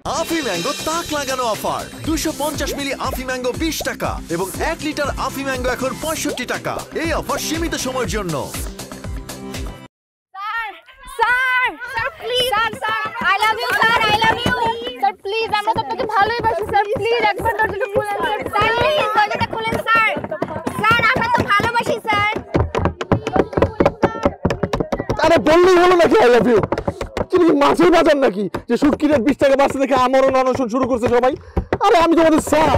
আফি mango তাক লাগানো offer 250 মিলি আফি mango 20 টাকা এবং 1 লিটার আফি ম্যাঙ্গো এখন 65 টাকা। এই অফার সীমিত সময়ের জন্য। Sir please sir I love you sir I love you sir please আমরা তো আপনাকে ভালোই বাসি স্যার প্লিজ একবার দরজাটা খুলেন স্যার প্লিজ দরজাটা খুলেন স্যার স্যার আমরা তো ভালোবাসি স্যার। আরে বললেই হলো নাকি আই লাভ ইউ? তুমি কি মাছের বাজার নাকি যে শুটকি রেট 20 টাকা বাড়ছে দেখে আমারও অনশন শুরু করছে সবাই? আরে আমি তোমাদের স্যার।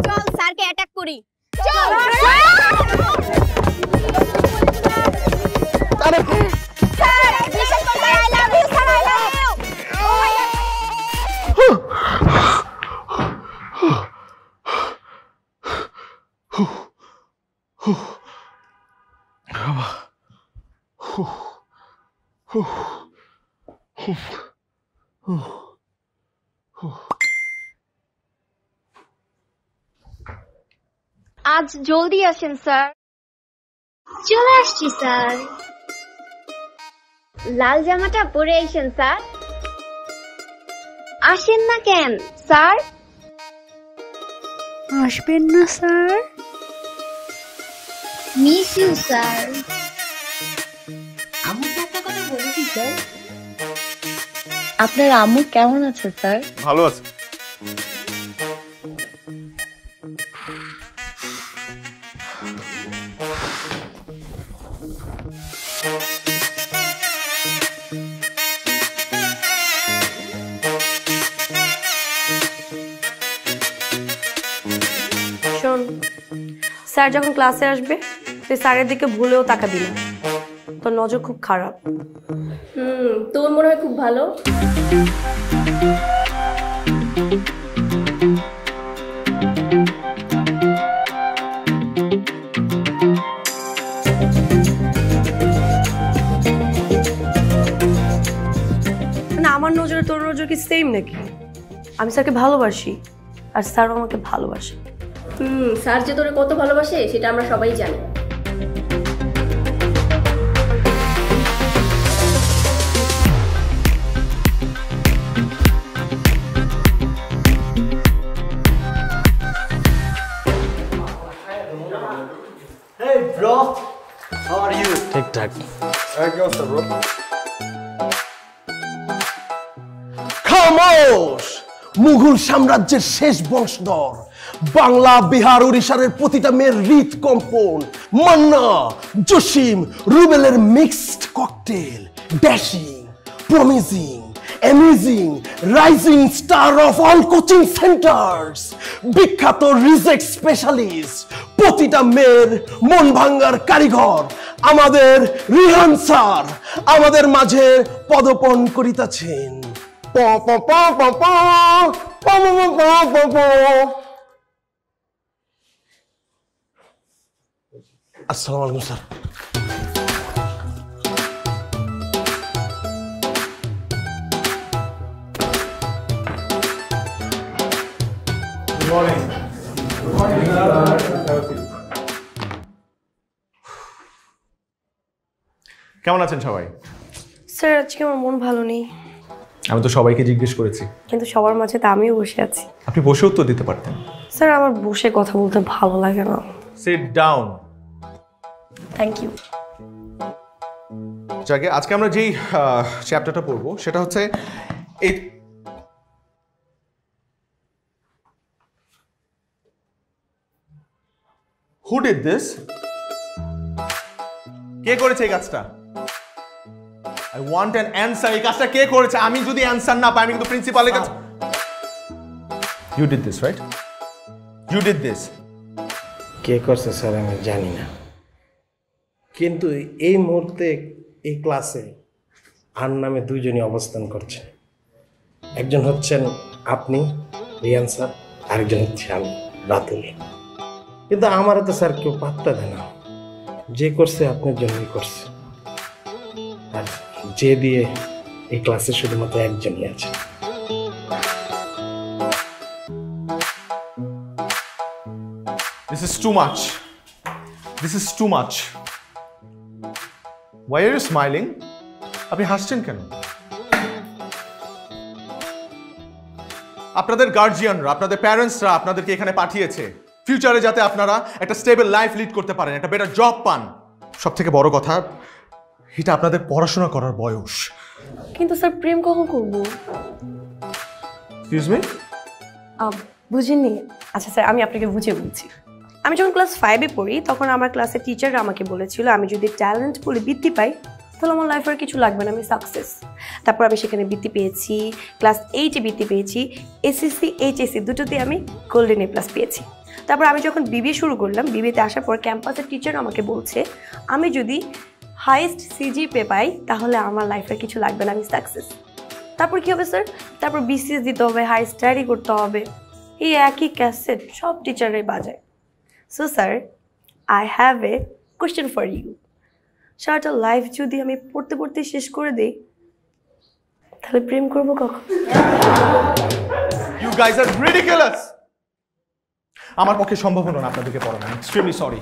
চল স্যারকে অ্যাটাক করি চল। আরে স্যার বিশ্বাস করুন I love you sir I love you. আজ জলদি আসেন স্যার। চলে আসছি স্যার। লাল জামাটা পরে আইসেন স্যার। আসেন না কেন স্যার? আসবেন না স্যার? Miss you sir. আম্মু তো একটা কথা বলেছি স্যার। আপনার আম্মু কেমন আছে স্যার? ভালো আছে। শোন, স্যার যখন ক্লাসে আসবে তুই স্যারের দিকে ভুলেও তাকাবি না, তোর নজর খুব খারাপ। তোর মনে হয় খুব ভালো। না আমার নজরে তোর নজর কি সেম নাকি? আমি স্যারকে ভালোবাসি আর স্যারও আমাকে ভালোবাসে। স্যার যে তোরে কত ভালোবাসে সেটা আমরা সবাই জানি। Hey bro, how are you? ঠিকঠাক। খামোশ! মুঘল সাম্রাজ্যের শেষ বংশধর, বাংলা বিহার উড়িষ্যার প্রতিটা মেয়ের হৃদকম্পন, মান্না জসিম রুবেলের mixed cocktail, dashing promising amazing rising star of all coaching centres, বিখ্যাত রিজেক্ট স্পেশালিস্ট, প্রতিটা মেয়ের মন ভাঙ্গার কারিগর আমাদের রিহান স্যার আমাদের মাঝে পদপন করিতেছেন। আসসালামু আলাইকুম স্যার। কেমন আছেন সবাই? স্যার আজকে আমার মন ভালো নেই। আমি তো সবাইকে জিজ্ঞেস করেছি, কিন্তু সবার মাঝে তো আমিও বসে আছি। আপনি বসে উত্তর দিতে পারতেন। স্যার আমার বসে কথা বলতে ভালো লাগে না। Sit down. Thank you. যাকে আজকে আমরা যেই চ্যাপ্টারটা পড়বো সেটা হচ্ছে এই Who did this? কে করেছে এই কাজটা? I want an answer. এই কাজটা কে করেছে? আমি যদি অ্যানসার না পাই আমি কিন্তু প্রিন্সিপালের কাছে। You did this, right? You did this. কে করছে স্যার আমি জানি না, কিন্তু এই মুহূর্তে এই ক্লাসে আর নামে দুইজনই অবস্থান করছেন। একজন হচ্ছেন আপনি রিয়ান স্যার, আরেকজন হচ্ছে আমি রাতুল। কিন্তু আমারও তো স্যার কেউ পাত্তা দেয় না। যে করছে আপনার জন্যই করছে, আর যে দিয়ে এই ক্লাসে শুধুমাত্র একজনই আছে। This is too much. This is too much. Why are you smiling? আপনি হাসছেন কেন? আপনাদের গার্জিয়ানরা, আপনাদের প্যারেন্টসরা আপনাদেরকে এখানে পাঠিয়েছে ফিউচারে যাতে আপনারা একটা স্টেবল লাইফ লিড করতে পারেন, একটা বেটার জব পান। সব থেকে বড় কথা, এটা আপনাদের পড়াশোনা করার বয়স। কিন্তু স্যার প্রেম কখন করবো? Excuse me? বুঝিনি। আচ্ছা স্যার, আমি আপনাকে বুঝিয়ে বলছি। আমি যখন ক্লাস 5-এ পড়ি তখন আমার ক্লাসের টিচাররা আমাকে বলেছিল আমি যদি ট্যালেন্ট বলে বৃত্তি পাই তাহলে আমার লাইফে আর কিছু লাগবে না, আমি সাকসেস। তারপর আমি সেখানে বৃত্তি পেয়েছি, ক্লাস 8-এ বৃত্তি পেয়েছি, এসএসসি এইচএসসি দুটোতে আমি গোল্ডেন এ প্লাস পেয়েছি। তারপর আমি যখন বিবিএ শুরু করলাম, বিবিএতে আসার পর ক্যাম্পাসের টিচার আমাকে বলছে আমি যদি হাইয়েস্ট সিজিপিএ পাই তাহলে আমার লাইফে কিছু লাগবে না, আমি সাকসেস। তারপর কী হবে স্যার? তারপর বিসিএস দিতে হবে, হাই স্টাডি করতে হবে, এই একই ক্যাসেট সব টিচাররাই বাজায়। So sir, I have a question for you. সারাটা লাইফ যদি আমি পড়তে পড়তে শেষ করে দিই তাহলে প্রেম করবো কখন? You guys are ridiculous. আমার পক্ষে সম্ভব হলো না আপনাদেরকে পড়ানো। I am extremely sorry.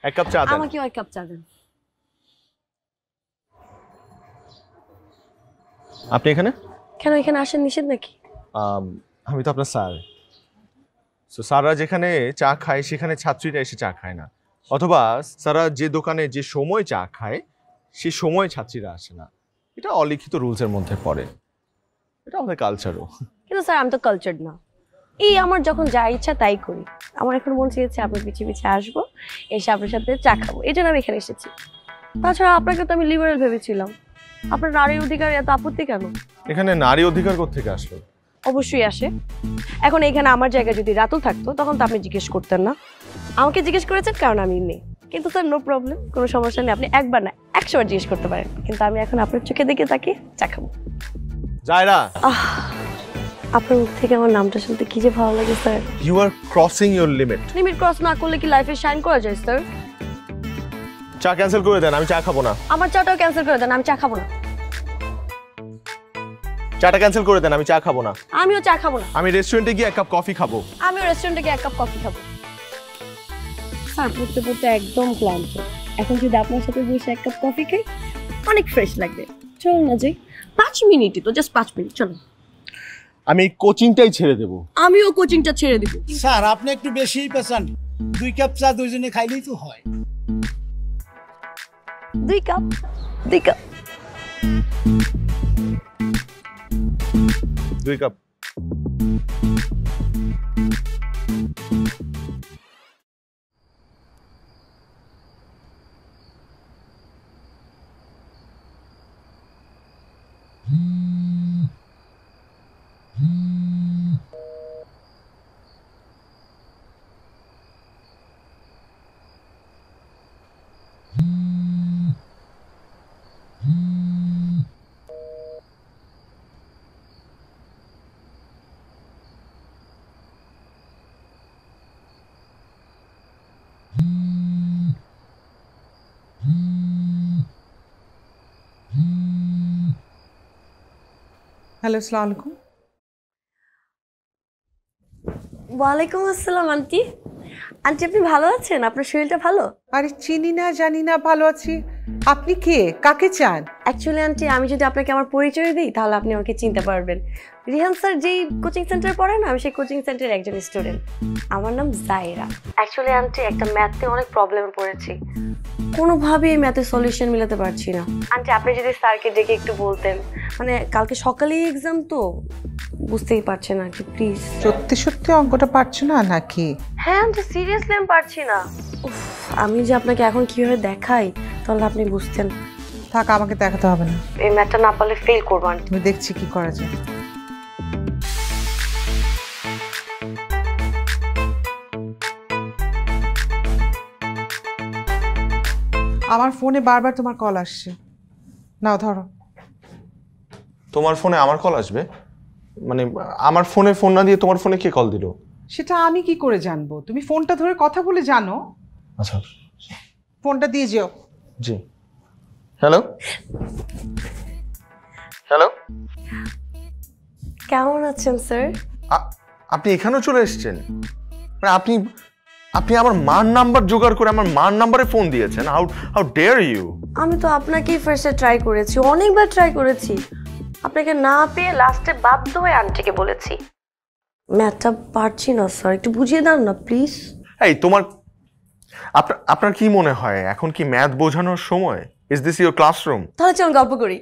এক কাপ চা দেন। আমাকেও এক কাপ চা দেন। আপনি এখানে? কেন এখানে আসেন নিষেধ নাকি? আমি তো আপনার স্যার। সো স্যাররা যেখানে চা খায় সেখানে ছাত্রীরা এসে চা খায় না, অথবা স্যাররা যে দোকানে যে সময় চা খায় সেই সময় ছাত্রীরা আসে না। এটা অলিখিত রুলসের মধ্যে পড়ে, এটা আমাদের কালচারও। কিন্তু স্যার আমি তো কালচার্ড না, এই আমার যখন যা ইচ্ছা তাই করি। আমার এখন মন চেয়েছে আপনার পিছিয়ে পিছিয়ে আসবো, এসে আপনার সাথে চা খাবো, এই জন্য আমি এখানে এসেছি। তাছাড়া আপনাকে তো আমি লিবারেল ভেবেছিলাম, আপনার নারীর অধিকার এত আপত্তি কেন? এখানে নারী অধিকার কোত্থেকে আসলো? অবশ্যই আসে। এখন এখানে আমার জায়গায় যদি রাতুল থাকতো তখন তো আপনি জিজ্ঞেস করতেন না, আমাকে জিজ্ঞেস করেছেন কারণ আমি নেই। কিন্তু স্যার নো প্রবলেম, কোনো সমস্যা নেই, আপনি একবার না 100 বার জিজ্ঞেস করতে পারেন। কিন্তু আমি এখন আপনার চোখে দেখে তাকিয়ে চা খাবো। জায়রা, আপনার মুখ থেকে আমার নামটা শুনতে কি যে ভালো লাগে sir. You are crossing your limit. Limit cross না করলে কি লাইফে শাইন করা যায় স্যার? চা ক্যান্সেল করে দেন, আমি চা খাবো না। আমার চাটাও ক্যান্সেল করে দেন, আমি চা খাবো না। চাটা ক্যান্সেল করে দেন, আমি চা খাবো না। আমিও চা খাবো না। আমি রেস্টুরেন্টে গিয়ে এক কাপ কফি খাবো। আমিও রেস্টুরেন্টে গিয়ে এক কাপ কফি খাবো। স্যার পড়তে পড়তে একদম ক্লান্ত, এখন যদি আপনার সাথে বসে এক কাপ কফি খাই অনেক ফ্রেশ লাগবে। চলুন না যাই, 5 মিনিটই তো, জাস্ট 5 মিনিট, চলুন। আমি কোচিংটাই ছেড়ে দেবো। আমিও কোচিংটা ছেড়ে দিব। স্যার আপনি একটু বেশিই পেছান, 2 কাপ চা দুইজনে খাইলেই তো হয়। 2 কাপ 2 কাপ 2 কাপ। হ্যালো, আসসালামু আলাইকুম। ওয়ালাইকুম আসসালাম আন্টি। আন্টি আপনি ভালো আছেন? আপনার শরীরটা ভালো? আরে চিনি না জানি না, ভালো আছি। আপনি কে, কাকে চান? অ্যাকচুয়ালি আন্টি আমি যদি আপনাকে আমার পরিচয় দিই তাহলে আপনি আমাকে চিনতে পারবেন। রিহান স্যার যেই কোচিং সেন্টারে পড়েন আমি সেই কোচিং সেন্টারের একজন স্টুডেন্ট। আমার নাম জায়রা। অ্যাকচুয়ালি আন্টি একটা ম্যাথে অনেক প্রবলেমে পড়েছি, কোনোভাবেই এই ম্যাথের সলিউশন মিলাতে পারছি না। আন্টি আপনি যদি স্যারকে ডেকে একটু বলতেন, মানে কালকে সকালেই এক্সাম তো বুঝতেই পারছেন আর কি, প্লিজ। সত্যি সত্যি অঙ্কটা পারছো না নাকি? হ্যাঁ আন্টি সিরিয়াসলি আমি পারছি না। উফ, আমি যে আপনাকে এখন কিভাবে দেখাই তাহলে আপনি বুঝতেন। থাক, আমাকে দেখাতে হবে না, এই ম্যাথটা না পারলে ফেল করবো আন্টি। আমি দেখছি কি করা যায়। আমার ফোনে বারবার তোমার কল আসছে, নাও ধরো। তোমার ফোনে আমার কল আসবে? মানে আমার ফোনে ফোন না দিয়ে তোমার ফোনে কে কল দিল? সেটা আমি কি করে জানবো? তুমি ফোনটা ধরে কথা বলে জানো। আচ্ছা, ফোনটা দিয়ে যেও। জি। হ্যালো হ্যালো, কেমন আছেন স্যার? আপনি এখানেও চলে এসেছেন? মানে আপনি আমার মার নাম্বার জোগাড় করে আমার মার নাম্বারে ফোন দিয়েছেন। How how dare you! আমি তো আপনাকেই ফার্স্টে ট্রাই করেছি, অনেকবার ট্রাই করেছি। আপনাকে না পেয়ে লাস্টে বাধ্য হয়ে আন্টিকে বলেছি। ম্যাথটা পারছি না স্যার, একটু বুঝিয়ে দেন না প্লিজ। এই তোমার আপনার কি মনে হয় এখন কি ম্যাথ বোঝানোর সময়? Is this your classroom? তাহলে চলুন গল্প করি।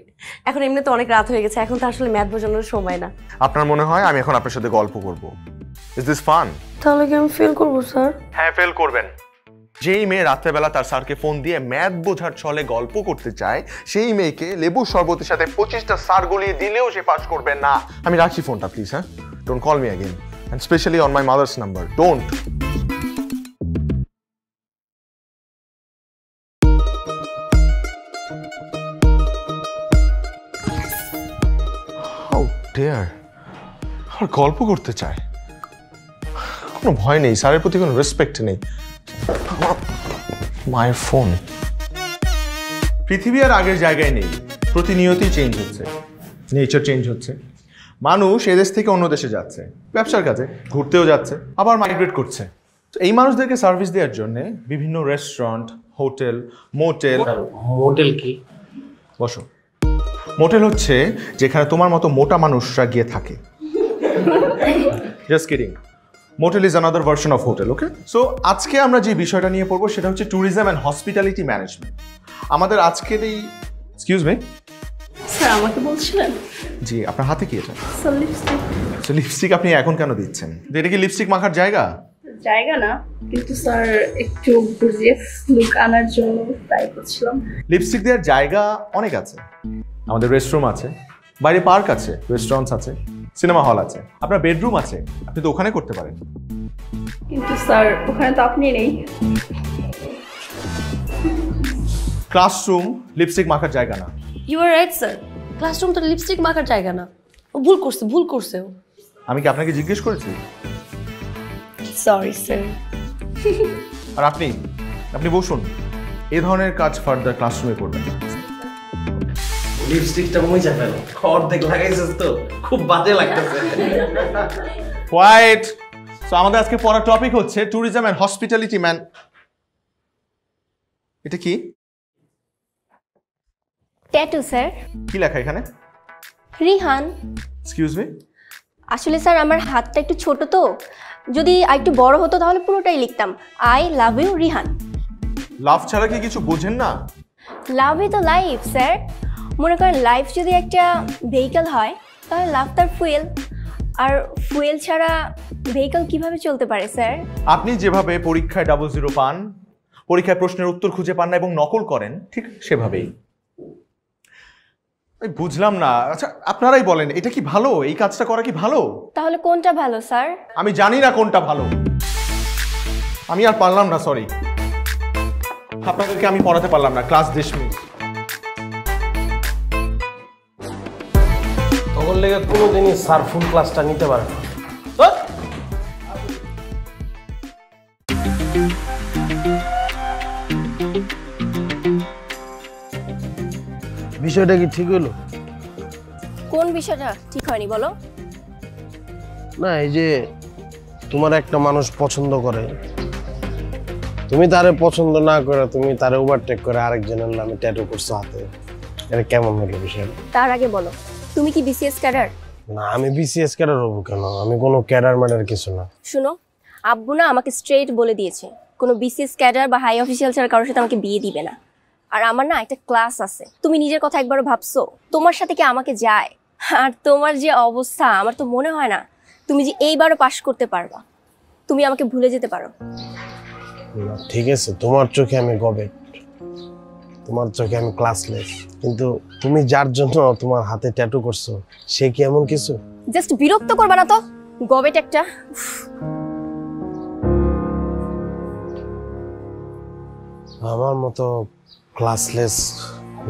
এখন এমনি তো অনেক রাত হয়ে গেছে, এখন তো আসলে ম্যাথ বোঝানোর সময় না। আপনার মনে হয় আমি এখন আপনার সাথে গল্প করব? Is this fun? তাহলে কি আমি ফেল করবো স্যার? হ্যাঁ, ফেল করবেন। যেই মেয়ে রাত্রেবেলা তার স্যারকে ফোন দিয়ে ম্যাথ বোঝার ছলে গল্প করতে চায়, সেই মেয়েকে লেবুর শরবতের সাথে 25টা স্যার গলিয়ে দিলেও সে পাস করবে না। আমি রাখছি ফোনটা, প্লিজ। হ্যাঁ, don't call me again, and specially on my mother's number, don't. How dare! আর গল্প করতে চায়, কোনো ভয় নেই, স্যারের প্রতি কোনো রেসপেক্ট নেই। মায়ের ফোন। পৃথিবী আর আগের জায়গায় নেই, প্রতিনিয়তই চেঞ্জ হচ্ছে, নেচার চেঞ্জ হচ্ছে। মানুষ এদেশ থেকে অন্য দেশে যাচ্ছে ব্যবসার কাজে, ঘুরতেও যাচ্ছে, আবার মাইগ্রেট করছে। তো এই মানুষদেরকে সার্ভিস দেওয়ার জন্য বিভিন্ন রেস্টুরেন্ট, হোটেল, মোটেল। হোটেল কি? বসো। মোটেল হচ্ছে যেখানে তোমার মতো মোটা মানুষরা গিয়ে থাকে। Just kidding. Motel is another version of hotel, okay? So আজকে আমরা যে বিষয়টা নিয়ে পড়বো সেটা হচ্ছে ট্যুরিজম অ্যান্ড হসপিটালিটি ম্যানেজমেন্ট। আমাদের আজকের এই, এক্সকিউজ মি স্যার, আমাকে বলছিলেন? জি, আপনার হাতে কি এটা? Sir, lipstick. সো লিপস্টিক আপনি এখন কেন দিচ্ছেন? এটা কি লিপস্টিক মাখার জায়গা? জায়গা না, কিন্তু স্যার একটু গর্জিয়াস লুক আনার জন্য ট্রাই করছিলাম। লিপস্টিক দেওয়ার জায়গা অনেক আছে। আমাদের রেস্টরুম আছে, বাইরে পার্ক আছে, রেস্টুরেন্টস আছে, সিনেমা হল আছে, আপনার বেডরুম আছে, আপনি তো ওখানে করতে পারেন। কিন্তু স্যার ওখানে তো আপনি নেই। ক্লাসরুম লিপস্টিক মাখার জায়গা না। You are right sir, classroom তো লিপস্টিক মাখার জায়গা না। ও ভুল করছে ও। আমি কি আপনাকে জিজ্ঞেস করেছি? Sorry sir. আর আপনি বসুন, এই ধরনের কাজ ফার্দার ক্লাসরুমে করবেন। লিপস্টিকটা মুইজা ফেলো, অর্ধেক লাগাইছিস তো, খুব বাজে লাগতেছে। হোয়াইট। সো আমাদের আজকে পড়ার টপিক হচ্ছে ট্যুরিজম অ্যান্ড হসপিটালিটি ম্যান। এটা কি? Tattoo sir. কি লেখা এখানে? রিহান। Excuse me? আসলে স্যার আমার হাতটা একটু ছোট তো, যদি আরেকটু বড় হতো তাহলে পুরোটাই লিখতাম আই লাভ ইউ রিহান। লাভ ছাড়া কি কিছু বোঝেন না? Love is the life sir. মনে করেন লাইফ যদি একটা ভেহিকল হয় তাহলে লাভ তার ফুয়েল, আর ফুয়েল ছাড়া ভেহিকল কিভাবে চলতে পারে স্যার? আপনি যেভাবে পরীক্ষায় 00 পান, পরীক্ষায় প্রশ্নের উত্তর খুঁজে পান না এবং নকল করেন, ঠিক সেভাবেই। বুঝলাম না। আচ্ছা আপনারাই বলেন, এটা কি ভালো? এই কাজটা করা কি ভালো? তাহলে কোনটা ভালো স্যার? আমি জানি না কোনটা ভালো। আমি আর পারলাম না, সরি। আপনাদেরকে আমি পড়াতে পারলাম না, ক্লাস ডিসমিস। তখন লেগে কোনোদিনই স্যার ফুল ক্লাসটা নিতে পারে না। বিষয়টা কি ঠিক হলো? কোন বিষয়টা ঠিক হয়নি বলো? না, এই যে তোমার একটা মানুষ পছন্দ করে, তুমি তারে পছন্দ না করে তুমি তারে ওভারটেক করে আরেকজনের নামে ট্যাটু করছো হাতে, এটা কেমন হলো বিষয়টা? তার আগে বলো, তুমি কি বিসিএস ক্যাডার? না, আমি বিসিএস ক্যাডার হবো কেন? আমি কোনো ক্যাডার ম্যাডার কিছু না। শুনো, আব্বু না আমাকে স্ট্রেট বলে দিয়েছে কোনো বিসিএস ক্যাডার বা হাই অফিসিয়াল ছাড়া কারোর সাথে আমাকে বিয়ে দিবে না। আর আমার না একটা ক্লাস আছে, তুমি নিজের কথা একবারও ভাবছো? তোমার সাথে কি আমাকে যায়? আর তোমার যে অবস্থা, আমার তো মনে হয় না তুমি যে এইবারও পাশ করতে পারবা। তুমি আমাকে ভুলে যেতে পারো। ঠিক আছে, তোমার চোখে আমি গবেট, তোমার চোখে আমি ক্লাসলেস, কিন্তু তুমি যার জন্য তোমার হাতে ট্যাটু করছো সে কি এমন কিছু? জাস্ট বিরক্ত করবা না তো, গবেট একটা। আমার মতো ক্লাসলেস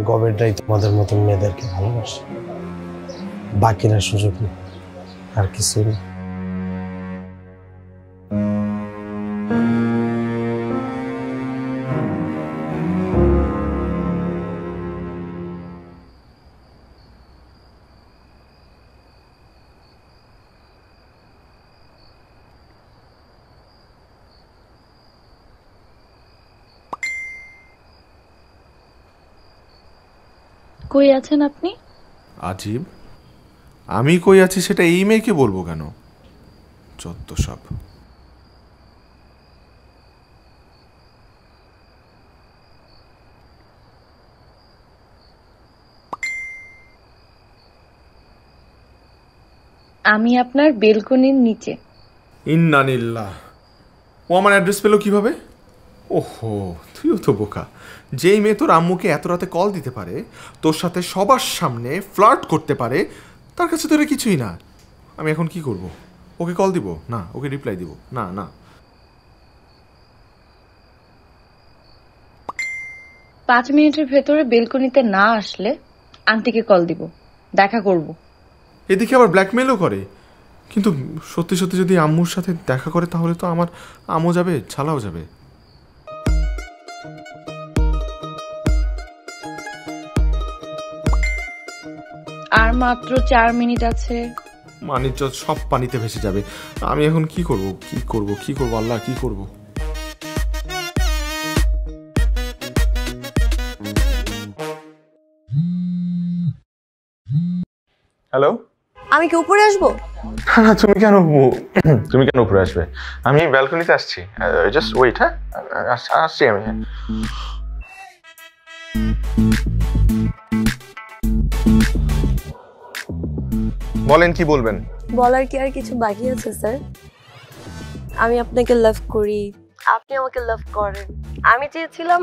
গবেটরাই তোমাদের মতন মেয়েদেরকে ভালোবাসে, বাকিরা সুযোগ নেই, আর কিছু নেই। কই আছেন আপনি? আজীব, আমি কই আছি সেটা এই মেয়েকে বলবো কেন? যত সব। আমি আপনার বেলকনির নিচে। ইন্নানিল্লাহ, ও আমার অ্যাড্রেস পেলো কিভাবে? ওহো, তুইও তো বোকা। যেই মেয়ে তোর আম্মুকে এত রাতে কল দিতে পারে, তোর সাথে সবার সামনে ফ্লার্ট করতে পারে, তার কাছে তো এটা কিছুই না। আমি এখন কি করব? ওকে কল দিব না, ওকে রিপ্লাই দিব না? না, 5 মিনিটের ভেতরে বেলকনিতে না আসলে আন্টিকে কল দিব, দেখা করব। এদিকে আবার ব্ল্যাকমেলও করে। কিন্তু সত্যি সত্যি যদি আম্মুর সাথে দেখা করে তাহলে তো আমার আমও যাবে, ছালাও যাবে। আর মাত্র 4 মিনিট আছে। মানিজ্য সব পানিতে ভেসে যাবে। আমি এখন কি করব? কি করব? কি করব? আল্লাহ, কি করব? হ্যালো, আমি কি উপরে আসবো? তুমি কেন উপরে আসবে? আমি ব্যালকনিতে আসছি। Just wait. হ্যাঁ, আসছি আমি। বলেন, কি বলবেন? বলার কি আর কিছু বাকি আছে স্যার? আমি আপনাকে লাভ করি, আপনি আমাকে লাভ করেন। আমি চেয়েছিলাম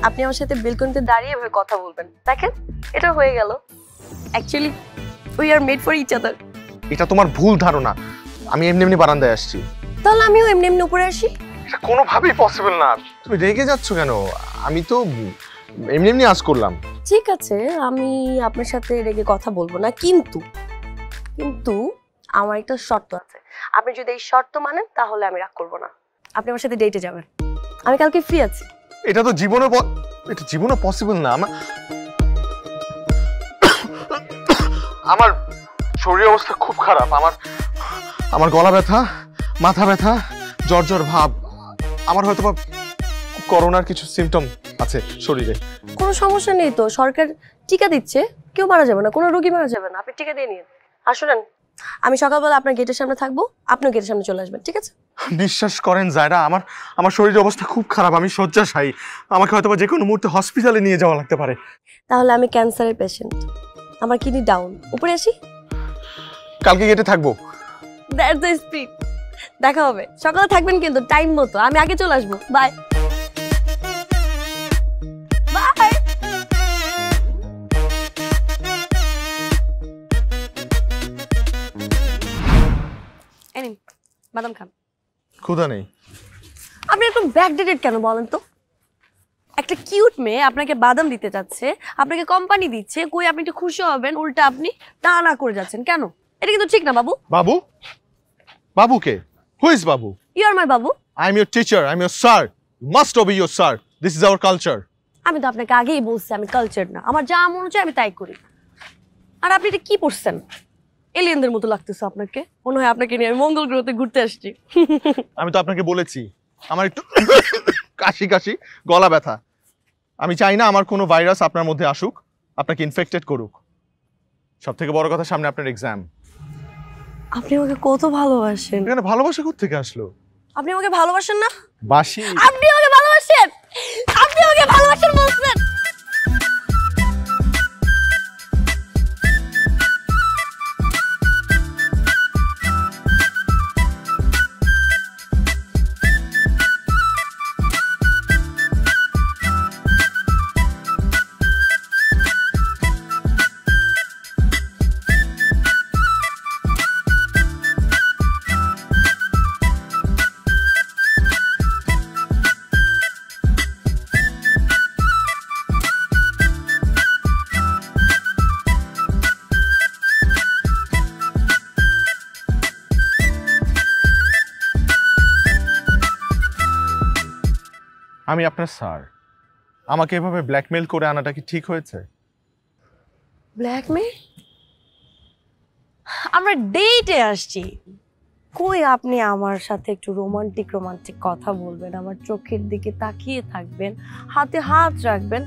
আপনি আমার সাথে বেলকনিতে দাঁড়িয়ে এভাবে কথা বলবেন। দেখেন, এটা হয়ে গেল। Actually we are made for each other. এটা তোমার ভুল ধারণা। আমি এমনি এমনি বারান্দায় আসছি। তাহলে আমিও এমনি এমনি উপরে আসি? এটা কোনোভাবেই পসিবল না। তুমি রেগে যাচ্ছ কেন? আমি তো এমনি এমনি আজ করলাম। ঠিক আছে, আমি আপনার সাথে রেগে কথা বলবো না, কিন্তু আমার একটা শর্ত আছে। আপনি যদি এই শর্ত মানেন তাহলে আমি রাগ করবো না। আপনি আমার সাথে ডেটে যাবেন। আমি কালকে ফ্রি আছি। এটা তো জীবনে পসিবল না। আমার শরীর অবস্থা খুব খারাপ। আমার গলা ব্যথা, মাথা ব্যথা, জ্বর ভাব। আমার হয়তো করোনার কিছু সিমটম আছে শরীরে। কোনো সমস্যা নেই তো, সরকার টিকা দিচ্ছে, কেউ মারা যাবে না, কোনো রোগী মারা যাবে না। আপনি টিকা দিয়ে নিন। আর শুনেন, আমি সকালবেলা আপনার গেটের সামনে থাকবো, আপনিও গেটের সামনে চলে আসবেন, ঠিক আছে? বিশ্বাস করেন জায়রা, আমার শরীরের অবস্থা খুব খারাপ। আমি শয্যাশায়ী। আমাকে হয়তো যে কোনো মুহূর্তে হসপিটালে নিয়ে যাওয়া লাগতে পারে। তাহলে আমি ক্যান্সারের পেশেন্ট, আমার কিডনি ডাউন। উপরে আসি? কালকে গেটে থাকবো। That's the spirit. দেখা হবে সকালে, থাকবেন কিন্তু টাইম মতো। আমি আগে চলে আসবো। Bye bye. এনিন বাদাম খান। ক্ষুধা নেই। আপনি একটু ব্যাকডেটেড কেন বলেন তো? একটা কিউট মেয়ে আপনাকে বাদাম দিতে যাচ্ছে, আপনাকে কোম্পানি দিচ্ছে, কই আপনি একটু খুশি হবেন, উল্টা আপনি টানা করে যাচ্ছেন কেন? এটা কিন্তু ঠিক না বাবু। বাবু কে? Who is Babu? You are my বাবু। I am your teacher, I am your sir. You must obey your sir. This is our culture. আমি তো আপনাকে আগেই বলছি আমি কালচার না, আমার যা মনে হচ্ছে আমি তাই করি। আর আপনি এটা কি পড়ছেন? এলিয়েনদের মতো লাগতেছে আপনাকে। মনে হয় আপনাকে নিয়ে আমি মঙ্গল গ্রহতে ঘুরতে আসছি। আমি তো আপনাকে বলেছি আমার একটু কাশি গলা ব্যথা। আমি চাই না আমার কোনো ভাইরাস আপনার মধ্যে আসুক, আপনাকে ইনফেক্টেড করুক। সব থেকে বড় কথা, সামনে আপনার এক্সাম। আপনি আমাকে কত ভালোবাসেন। এখানে ভালোবাসা কোত্থেকে আসলো? আপনি আমাকে ভালোবাসেন না? বাসি। আপনি আমাকে ভালোবাসেন, আপনি আমাকে ভালোবাসেন বলছেন। আমি আপনার স্যার, আমাকে এভাবে ব্ল্যাকমেল করে আনাটা কি ঠিক হয়েছে? ব্ল্যাকমেল? আমরা ডেটে আসছি, কই আপনি আমার সাথে একটু রোমান্টিক কথা বলবেন, আমার চোখের দিকে তাকিয়ে থাকবেন, হাতে হাত রাখবেন,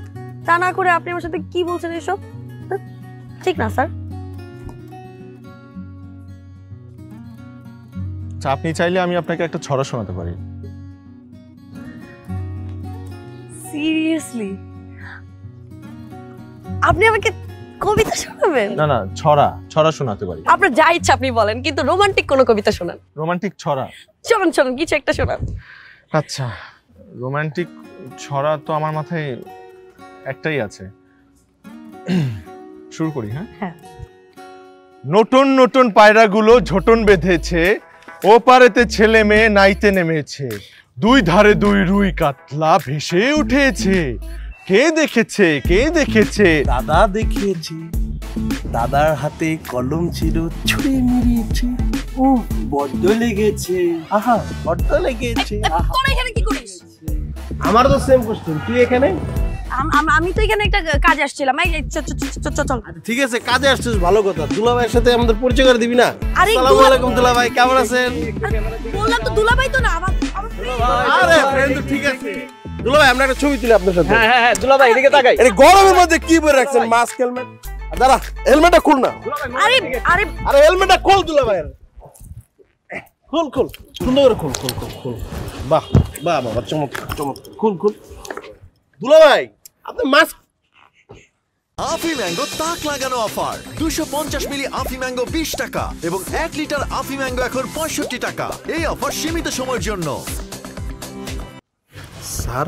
তা না করে আপনি আমার সাথে কি বলছেন এসব? ঠিক না স্যার? আপনি চাইলে আমি আপনাকে একটা ছড়া শোনাতে পারি। সিরিয়াসলি আপনি আমাকে কবিতা শোনাবেন? না না, ছড়া শোনাতে পারি। আপনার যা ইচ্ছা আপনি বলেন, কিন্তু রোমান্টিক কোনো কবিতা শোনান। রোমান্টিক ছড়া? শোনান কিছু একটা শোনান। আচ্ছা, রোমান্টিক ছড়া তো আমার মাথায় একটাই আছে, শুরু করি। হ্যাঁ। নতুন নতুন পায়রাগুলো ঝোটন বেঁধেছে, ও পারেতে ছেলে মেয়ে নাইতে নেমেছে, দুই ধারে দুই রুই কাতলা ভেসে উঠেছে, কে দেখেছে? দাদা দেখিয়েছে, দাদার হাতে কলম ছিল, ছুঁড়ে মেরেছে, ও বড্ড লেগেছে, আহা বড্ড লেগেছে। তোরা এখানে কি করিস? আমার তো সেম কোশ্চেন, তুই এখানে? আমি তো এখানে একটা কাজে আসছিলাম। চল। ঠিক আছে, কাজে আসছিস, ভালো কথা। দুলাভাইয়ের সাথে আমাদের পরিচয় করে দিবি না? আরে আসসালামু আলাইকুম দুলাভাই, কেমন আছেন? বললাম তো দুলাভাই তো না, আমার আরে ফ্রেন্ড, ঠিক আছে দুলাভাই, আমরা একটা ছবি তুলি আপনার সাথে। হ্যাঁ দুলাভাই এদিকে তাকাই। আরে গরমের মধ্যে কি পরে রাখছেন? Mask, helmet? দাঁড়া, হেলমেটটা খুল না। আরে হেলমেটটা খোল দুলাভাই, খুল সুন্দর করে খুল। বাহ বাবা, চমৎকার, খুল। দুলাভাই আপনি মাস্ক। আফি ম্যাঙ্গো তাক লাগানো অফার, 250 মিলি আফি ম্যাঙ্গো 20 টাকা এবং 1 লিটার আফি ম্যাঙ্গো এখন 65 টাকা। এই অফার সীমিত সময়ের জন্য। স্যার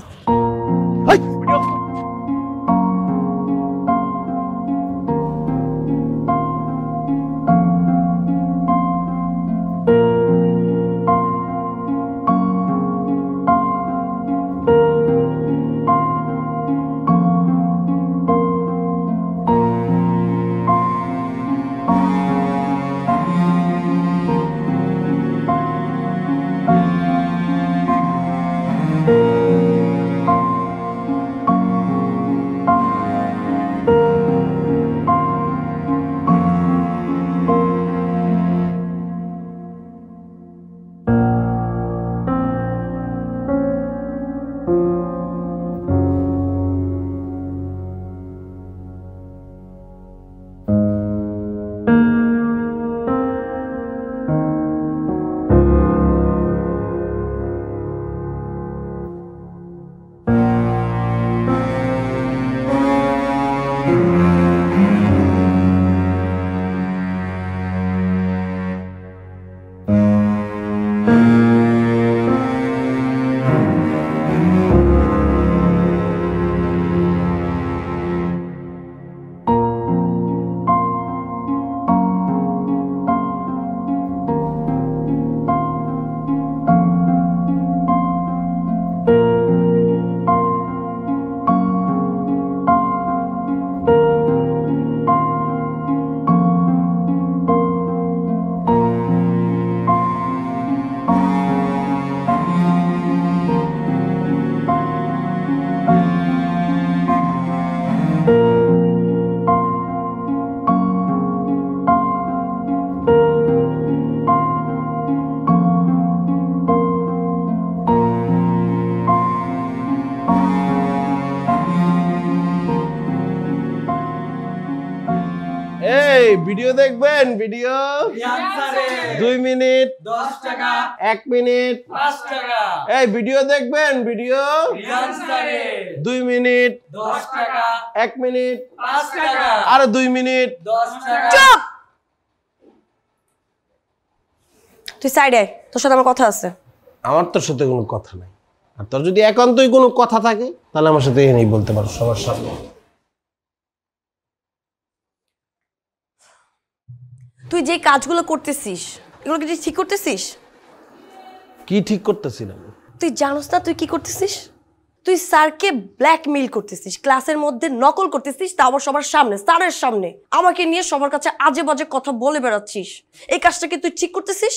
ভিডিও দেখবেন? ভিডিও 2 মিনিট 10 টাকা, 1 মিনিট 5 টাকা। এই ভিডিও দেখবেন? ভিডিও 2 মিনিট 10 টাকা, 1 মিনিট 5 টাকা, আর 2 মিনিট 10 টাকা। চুপ! তুই সাইডে, তোর সাথে আমার কথা আছে। আমার তোর সাথে কোনো কথা নাই, আর তোর যদি একান্তই কোনো কথা থাকে তাহলে আমার সাথে এই বলতে পারো সবার সামনে। তুই যে কাজগুলো করতেছিস এগুলো কি ঠিক করতেছিস? কি ঠিক করতেছিলাম? তুই জানোস না তুই কি করতেছিস? তুই স্যারকে ব্ল্যাকমেইল করতেছিস, ক্লাসের মধ্যে নকল করতেছিস, তা আবার সবার সামনে, স্যারের সামনে আমাকে নিয়ে সবার কাছে আজে বাজে কথা বলে বেড়াচ্ছিস। এই কাজটা কি তুই ঠিক করতেছিস?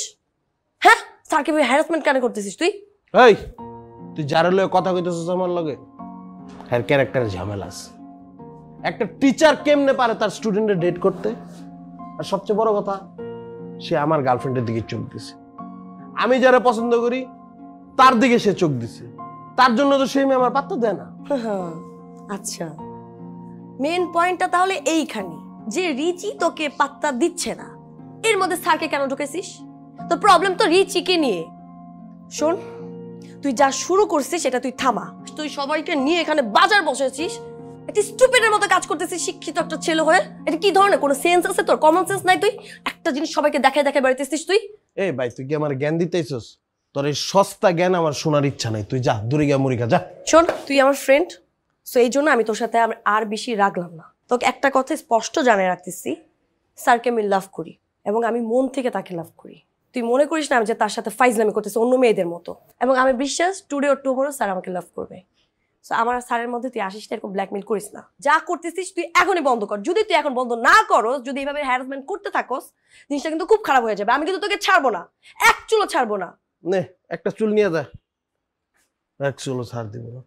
হ্যাঁ, স্যারকে হ্যারাসমেন্ট কেন করতেছিস তুই? এই তুই যার লগে কথা কইতেছিস আমার লগে, এর ক্যারেক্টারে ঝামেলা আছে। একটা টিচার কেমনে পারে তার স্টুডেন্টের ডেট করতে? আর সবচেয়ে বড় কথা, সে আমার গার্লফ্রেন্ডের দিকে চোখ দিছে। আমি যারা পছন্দ করি তার দিকে সে চোখ দিছে, তার জন্য তো সেই মেয়ে আমার পাত্তা দেয় না। আচ্ছা, মেইন পয়েন্টটা তাহলে এইখানে যে রিচি তোকে পাত্তা দিচ্ছে না, এর মধ্যে স্যারকে কেন ঢুকেছিস? তো প্রবলেম তো রিচিকে নিয়ে। শোন, তুই যা শুরু করছিস সেটা তুই থামা। তুই সবাইকে নিয়ে এখানে বাজার বসেছিস, একটা স্টুপিডের মতো কাজ করতেছিস শিক্ষিত একটা ছেলে হয়ে। এটা কি ধরনের কোনো সেন্স আছে তোর? কমন সেন্স নাই? তুই একটা জিনিস সবাইকে দেখায় দেখায় বেড়াইতেছিস তুই। এই ভাই, তুই কি আমার জ্ঞান দিতেছিস? তোর এই সস্তা জ্ঞান আমার শোনার ইচ্ছা নাই। তুই যা, দূরে গিয়া মুড়ি খা, যা। শোন, তুই আমার ফ্রেন্ড, সো এই জন্য আমি তোর সাথে আর বেশি রাখলাম না। তোকে একটা কথা স্পষ্ট জানিয়ে রাখতেছি, স্যারকে আমি লাভ করি এবং আমি মন থেকে তাকে লাভ করি। তুই মনে করিস না আমি যে তার সাথে ফাইজলামি করতেছি অন্য মেয়েদের মতো। এবং আমি বিশ্বাস টুডে অর টুমরো স্যার আমাকে লাভ করবে। সো আমার স্যারের মধ্যে তুই আসিস না, এরকম ব্ল্যাকমেল করিস না। যা করতেছিস তুই এখনই বন্ধ কর। যদি তুই এখন বন্ধ না করস, যদি এইভাবে হ্যারাসমেন্ট করতে থাকোস, জিনিসটা কিন্তু খুব খারাপ হয়ে যাবে। আমি কিন্তু তোকে ছাড়বো না, এক চুলও ছাড়বো না। নে একটা চুল নিয়ে যা, এক চুলও ছাড় দিব না।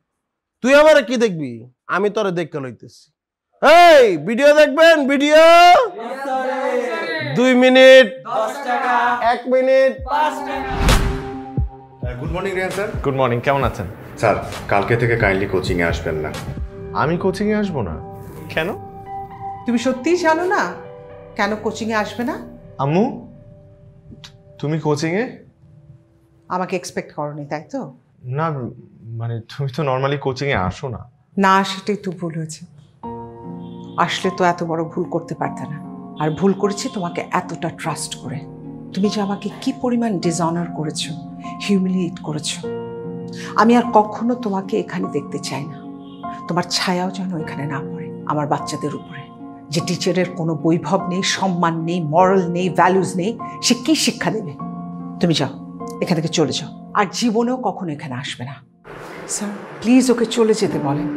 তুই আমার কি দেখবি? আমি তোরে দেখতে লইতেছি। এই ভিডিও দেখবেন? ভিডিও 2 মিনিট 10 টাকা, 1 মিনিট 5 টাকা। Good morning Riyan sir. Good morning, কেমন আছেন? স্যার, কালকে থেকে কাইন্ডলি কোচিংয়ে আসবেন না। আমি কোচিংয়ে আসবো না? কেন? তুমি সত্যিই জানো না কেন কোচিংয়ে আসবে না? আম্মু, তুমি কোচিংয়ে? আমাকে এক্সপেক্ট করনি, তাই তো? না মানে তুমি তো নর্মালি কোচিংয়ে আসো না। না, সেটাই তো ভুল হয়েছে। আসলে তো এত বড় ভুল করতে পারতে না। আর ভুল করেছি তোমাকে এতটা ট্রাস্ট করে। তুমি যে আমাকে কি পরিমাণ ডিসঅনার করেছো, হিউমিলিয়েট করেছো। আমি আর কখনো তোমাকে এখানে দেখতে চাই না। তোমার ছায়াও যেন এখানে না পড়ে আমার বাচ্চাদের উপরে। যে টিচারের কোনো বৈভব নেই, সম্মান নেই, মরাল নেই, ভ্যালুজ নেই, সে কি শিক্ষা দেবে? তুমি যাও, এখান থেকে চলে যাও। আর জীবনেও কখনো এখানে আসবে না। স্যার প্লিজ ওকে চলে যেতে বলেন।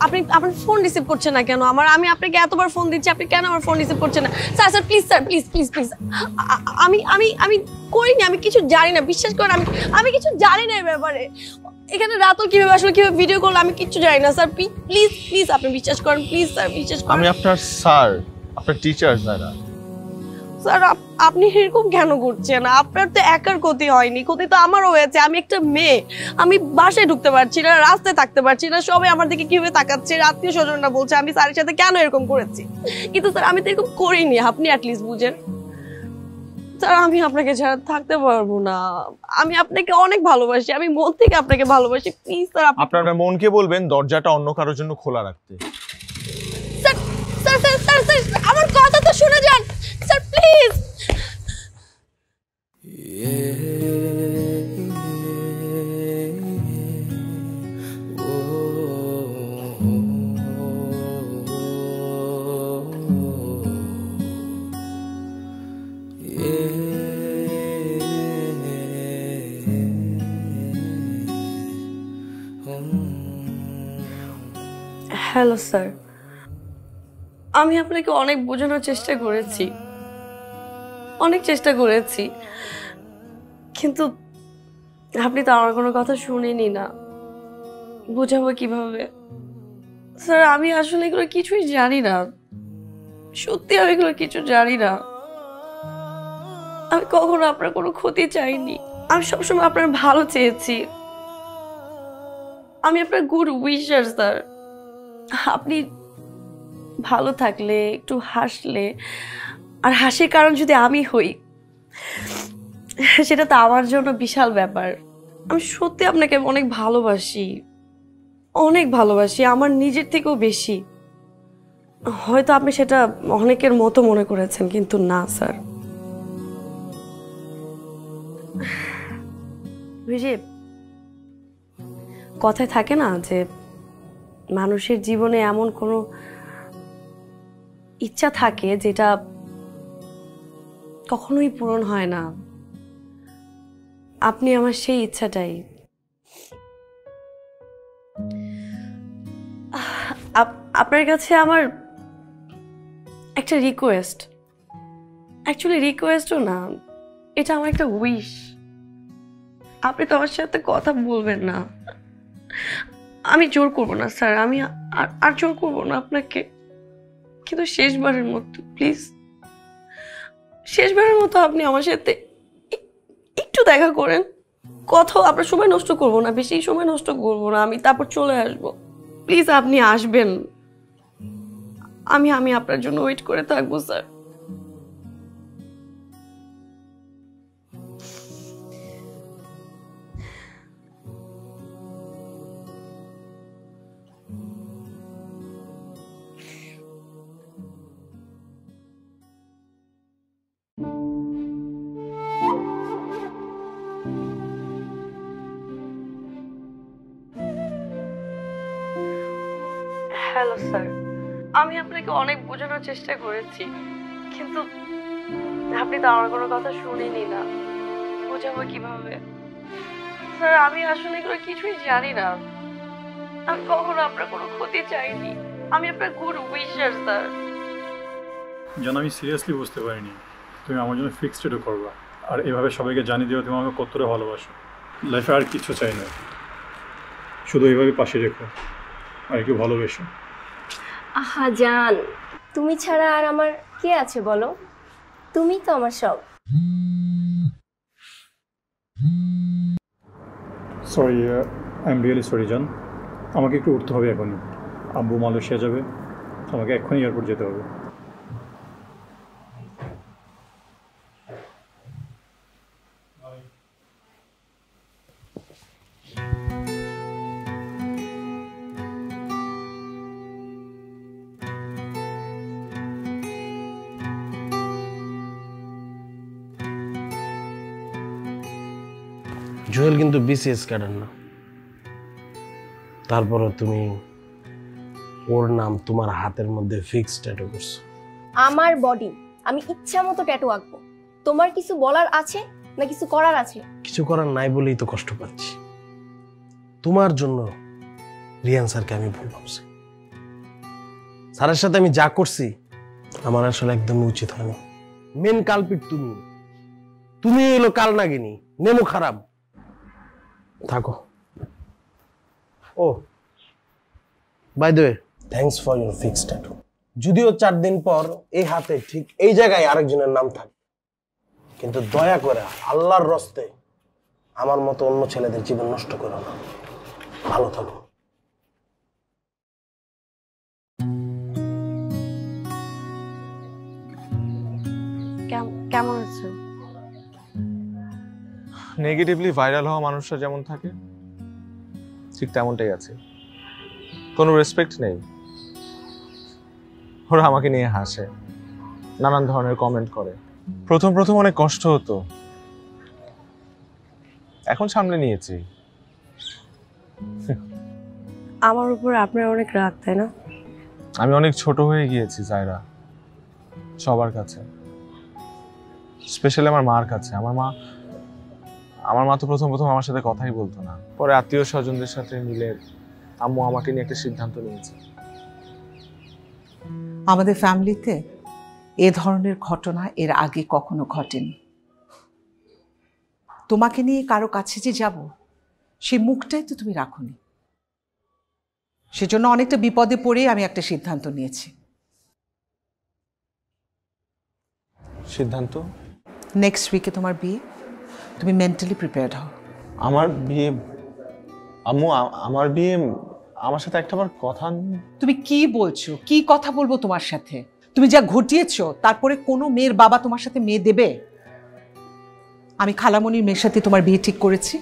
আপনি আপনার ফোন রিসিভ করছেন না কেন? আমি আপনাকে এতবার ফোন দিচ্ছি, আপনি কেন আমার ফোন রিসিভ করছেন না? Sir sir please, sir please please please. আমি আমি আমি করিনি, আমি কিছু জানি না, বিশ্বাস করেন। আমি কিছু জানি না এই ব্যাপারে। এখানে রাতও কিভাবে আসলে কিভাবে ভিডিও করলো আমি কিচ্ছু জানি না। স্যার প্লিজ প্লিজ আপনি বিশ্বাস করেন, প্লিজ স্যার বিশ্বাস করেন। আমি আপনার স্যার, আপনার টিচার না। স্যার আপনি এরকম কেন করছেন? আপনার তো একার ক্ষতি হয়নি, ক্ষতি তো আমারও হয়েছে। আমি একটা মেয়ে, আমি বাসায় ঢুকতে পারছি না, রাস্তায় থাকতে পারছি না, সবাই আমার দিকে কিভাবে তাকাচ্ছে, আত্মীয় স্বজনরা বলছে আমি স্যারের সাথে কেন এরকম করেছি। কিন্তু স্যার আমি তো এরকম করিনি, আপনি অ্যাটলিস্ট বুঝেন। স্যার আমি আপনাকে ছাড়া থাকতে পারবো না, আমি আপনাকে অনেক ভালোবাসি, আমি মন থেকে আপনাকে ভালোবাসি। প্লিজ স্যার আপনার মনকে বলবেন দরজাটা অন্য কারোর জন্য খোলা রাখতে। স্যার স্যার স্যার স্যার আমার কথা তো শুনে যান স্যার প্লিজ। Hello sir. আমি আপনাকে অনেক বোঝানোর চেষ্টা করেছি, অনেক চেষ্টা করেছি, কিন্তু আপনি তো আমার কোনো কথা শুনেনি না। বোঝাবো কিভাবে স্যার? আমি আসলে এগুলো কিছুই জানি না, সত্যি আমি এগুলো কিছু জানি না। আমি কখনো আপনার কোনো ক্ষতি চাইনি, আমি সবসময় আপনার ভালো চেয়েছি। আমি আপনার গুড উইশার স্যার। আপনি ভালো থাকলে, একটু হাসলে, আর হাসির কারণ যদি আমি হই, সেটা তো আমার জন্য বিশাল ব্যাপার। আমি সত্যি আপনাকে অনেক ভালোবাসি, অনেক ভালোবাসি, আমার নিজের থেকেও বেশি। হয়তো আপনি সেটা অনেকের মতো মনে করেছেন, কিন্তু না স্যার। কথায় থাকে না যে মানুষের জীবনে এমন কোনো ইচ্ছা থাকে যেটা কখনোই পূরণ হয় না। আপনি আমার সেই ইচ্ছাটাই। আপনার কাছে আমার একটা রিকোয়েস্ট, অ্যাকচুয়ালি রিকোয়েস্টও না, এটা আমার একটা উইশ। আপনি তো আমার সাথে কথা বলবেন না, আমি জোর করবো না স্যার, আমি আর জোর করবো না আপনাকে, কিন্তু শেষবারের মতো প্লিজ, শেষবারের মতো আপনি আমার সাথে একটু দেখা করেন। কোথাও আপনার সময় নষ্ট করবো না, বেশি সময় নষ্ট করবো না, আমি তারপর চলে আসবো। প্লিজ আপনি আসবেন, আমি আপনার জন্য ওয়েট করে থাকবো স্যার। হ্যালো স্যার, আমি আপনাকে অনেক বোঝানোর চেষ্টা করেছি, কিন্তু আপনি তো আমার কোনো কথা শুনেনি না। বোঝাবো কিভাবে স্যার? আমি আসলে এগুলো কিছুই জানি না, আমি কখনো আপনার কোনো ক্ষতি চাইনি, আমি আপনার গুড উইশার স্যার। যেন আমি সিরিয়াসলি বুঝতে পারিনি তুমি আমার জন্য ফিক্সড ডেটও করবা, আর এভাবে সবাইকে জানিয়ে দিও তুমি আমাকে কতটা ভালোবাসো। লাইফে আর কিছু চাই না, শুধু এইভাবে পাশে রেখো আর একটু ভালোবেসো। আহা জান, তুমি ছাড়া আর আমার কে আছে বলো? তুমি তো আমার সব। Sorry, I am really sorry জান, আমাকে একটু উঠতে হবে এখনই। আব্বু মালয়েশিয়া যাবে, আমাকে এক্ষুনি এয়ারপোর্ট যেতে হবে। জুয়েল কিন্তু বিসিএস ক্যাডার না, তারপরে তুমি ওর নাম তোমার হাতের মধ্যে ফিক্সড ট্যাটু করছো। আমার বডি, আমি ইচ্ছা মতো ট্যাটু আঁকবো। তোমার কিছু বলার আছে না কিছু করার আছে? কিছু করার নাই বলেই তো কষ্ট পাচ্ছি। তোমার জন্য রিয়ান স্যারকে আমি ভুল ভাবছি। স্যারের সাথে আমি যা করছি আমার আসলে একদমই উচিত হয়নি। মেন কালপিট তুমি, তুমি এলো কাল নাগিনী, নেমো খারাপ। থাকো। ও by the way, thanks for your fixed tattoo. যদিও 4 দিন পর এই হাতে ঠিক এই জায়গায় আরেকজনের নাম থাকবে, কিন্তু দয়া করে আল্লাহর রস্তে আমার মতো অন্য ছেলেদের জীবন নষ্ট করো না। ভালো থাকো। কেমন আছো? নেগেটিভলি ভাইরাল হওয়া মানুষরা যেমন থাকে ঠিক তেমনটাই আছে, কোনো রেসপেক্ট নেই। ওরা আমাকে নিয়ে হাসে, নানান ধরনের কমেন্ট করে। প্রথম অনেক কষ্ট হতো, এখন সামলে নিয়েছি। আমার উপর আপনার অনেক রাগ, তাই না? আমি অনেক ছোট হয়ে গিয়েছি জায়রা, সবার কাছে, স্পেশালি আমার মার কাছে। আমার মা তো প্রথম আমার সাথে কথাই বলতো না। পরে আত্মীয় স্বজনদের সাথে মিলে আম্মু আমাকে নিয়ে একটা সিদ্ধান্ত নিয়েছে। আমাদের ফ্যামিলিতে এ ধরনের ঘটনা এর আগে কখনো ঘটেনি। তোমাকে নিয়ে কারো কাছে যে যাব সেই মুখটাই তো তুমি রাখোনি। সেজন্য অনেকটা বিপদে পড়ে আমি একটা সিদ্ধান্ত নিয়েছি। সিদ্ধান্ত? নেক্সট উইকে তোমার বিয়ে, তুমি মেন্টালি প্রিপেয়ার্ড হও। আমার বিয়ে? আম্মু আমার বিয়ে? আমার সাথে একটাবার কথা। তুমি কি বলছো? কি কথা বলবো তোমার সাথে? তুমি যা ঘটিয়েছো তারপরে কোনো মেয়ের বাবা তোমার সাথে মেয়ে দেবে? আমি খালামণির মেয়ের সাথে তোমার বিয়ে ঠিক করেছি,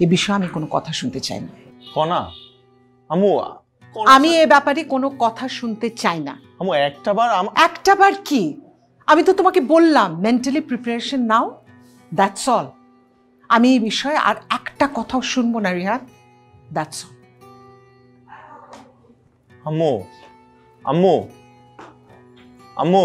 এ বিষয়ে আমি কোনো কথা শুনতে চাই না। কনা আম্মু, আমি এ ব্যাপারে কোনো কথা শুনতে চাই না। আম্মু একটাবার। একটাবার কি? আমি তো তোমাকে বললাম mentally preparation now, that's all. আমি এই বিষয়ে আর একটা কথাও শুনবো না রিহান, দ্যাটস অল। আম্মু আম্মু আম্মু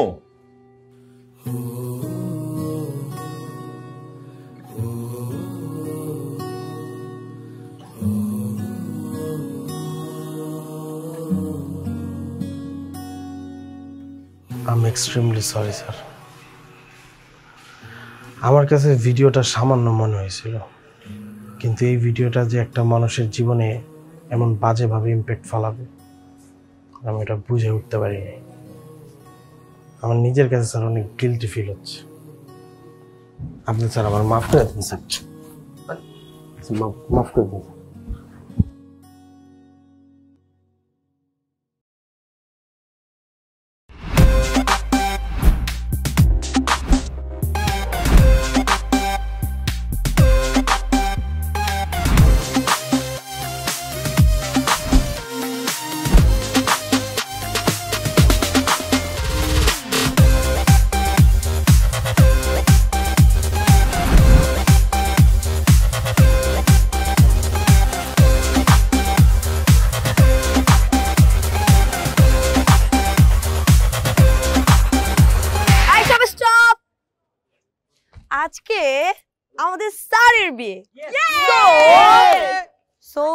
I am extremely sorry sir. আমার কাছে ভিডিওটা সামান্য মনে হয়েছিল, কিন্তু এই ভিডিওটা যে একটা মানুষের জীবনে এমন বাজেভাবে ইমপ্যাক্ট ফেলাবে আমি এটা বুঝে উঠতে পারিনি। আমার নিজের কাছে স্যার অনেক গিল্টি ফিল হচ্ছে। আপনি স্যার আমার মাফ করে দিন স্যার, মাফ করে দিন। আজকে আমাদের স্যারের বিয়ে, সো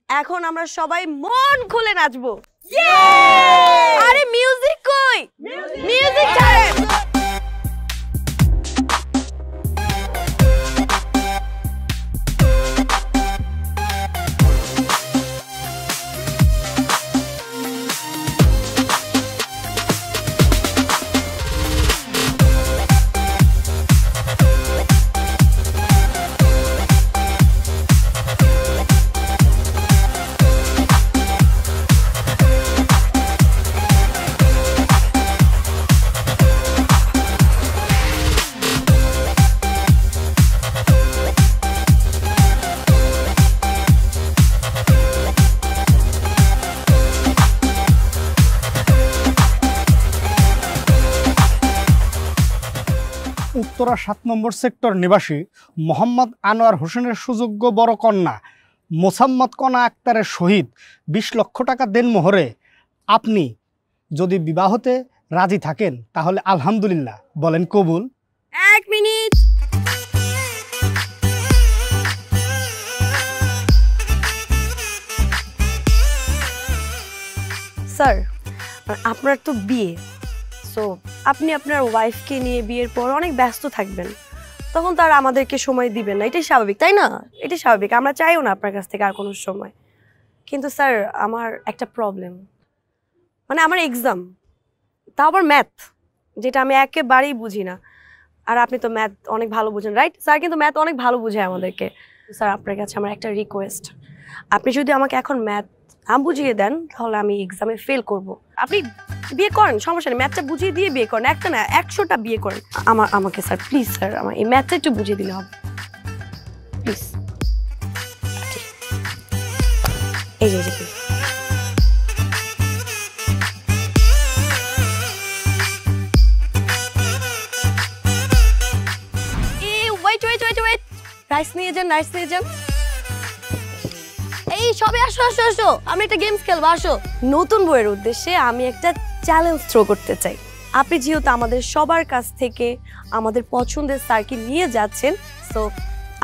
এখন আমরা সবাই মন খুলে নাচবো। আরে মিউজিক কই? মিউজিক ছাড়েন। উত্তরা ৭ নম্বর সেক্টর নিবাসী মোহাম্মদ আনোয়ার হোসেনের সুযোগ্য বড় কন্যা মোসাম্মদ কনা আক্তারের সহিত ২০ লক্ষ টাকা দেনমোহরে আপনি যদি বিবাহতে রাজি থাকেন তাহলে আলহামদুলিল্লাহ বলেন কবুল। ১ মিনিট। স্যার আপনার তো বিয়ে, সো আপনি আপনার ওয়াইফকে নিয়ে বিয়ের পর অনেক ব্যস্ত থাকবেন, তখন তার আমাদেরকে সময় দিবেন না, এটাই স্বাভাবিক তাই না? এটাই স্বাভাবিক, আমরা চাইও না আপনার কাছ থেকে আর কোনো সময়। কিন্তু স্যার আমার একটা প্রবলেম, মানে আমার এক্সাম, তা আবার ম্যাথ, যেটা আমি একেবারেই বুঝি না। আর আপনি তো ম্যাথ অনেক ভালো বুঝেন, রাইট? স্যার কিন্তু ম্যাথ অনেক ভালো বুঝায় আমাদেরকে। স্যার আপনার কাছে আমার একটা রিকোয়েস্ট, আপনি যদি আমাকে এখন ম্যাথ বুঝিয়ে দেন তাহলে আমি এক্সামে ফেল করব। আপনি বিয়ে করেন, সমস্যা নেই, ম্যাথটা বুঝিয়ে দিয়ে বিয়ে করেন, একটা না ১০০টা বিয়ে করেন। আমাকে স্যার প্লিজ স্যার আমার এই ম্যাথটা একটু বুঝিয়ে দিলে হবে প্লিজ। এই যে ওয়েট, রাইস নিয়ে যান, রাইস নিয়ে যান। এই সবে আসো আসো আসো, আমি একটা গেমস খেলবো, আসো। নতুন বইয়ের উদ্দেশ্যে আমি একটা চ্যালেঞ্জ থ্রো করতে চাই। আপনি যেহেতু আমাদের সবার কাছ থেকে আমাদের পছন্দের স্যারকে নিয়ে যাচ্ছেন, সো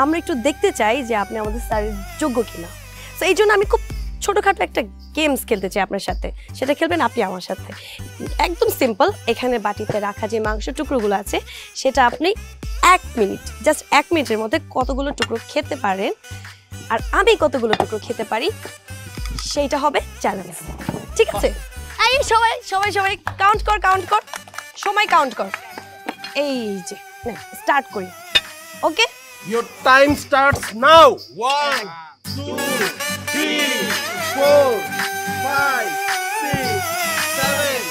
আমরা একটু দেখতে চাই যে আপনি আমাদের স্যারের যোগ্য কিনা। সো এই জন্য আমি খুব ছোটোখাটো একটা গেমস খেলতে চাই আপনার সাথে, সেটা খেলবেন আপনি আমার সাথে। একদম সিম্পল, এখানে বাটিতে রাখা যে মাংস টুকরোগুলো আছে সেটা আপনি 1 মিনিট, জাস্ট 1 মিনিটের মধ্যে কতগুলো টুকরো খেতে পারেন আর আমি কতগুলো টুকরো খেতে পারি সেইটা হবে চ্যালেঞ্জ, ঠিক আছে? এই সবাই সবাই সবাই কাউন্ট কর, সময় কাউন্ট কর। এই যে স্টার্ট করি, ওকে? Your time starts now. 1, 2, 3, 4, 5, 6, 7,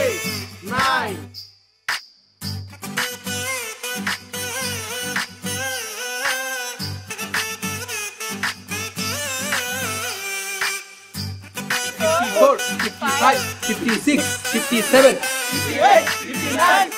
8, 9. Four, 55, 56, 57, 58, 59,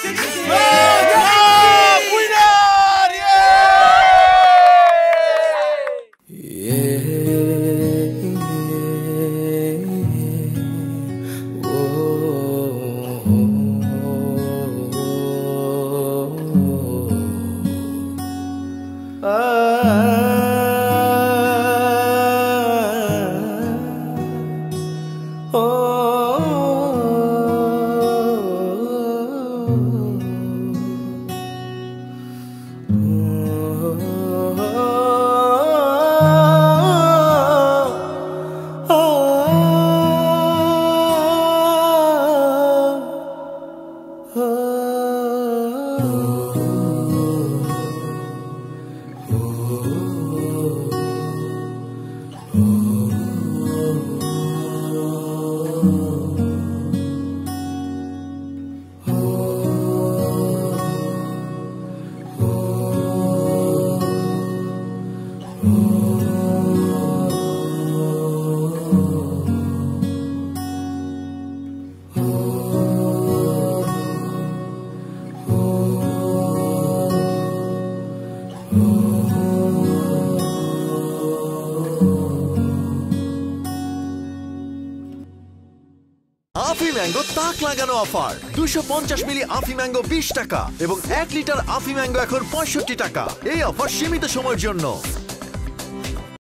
আফি mango তাক লাগানো অফার 250 মিলি আফি ম্যাঙ্গো 20 টাকা এবং 1 লিটার আফি ম্যাঙ্গো এখন 65 টাকা। এই অফার সীমিত সময়ের জন্য।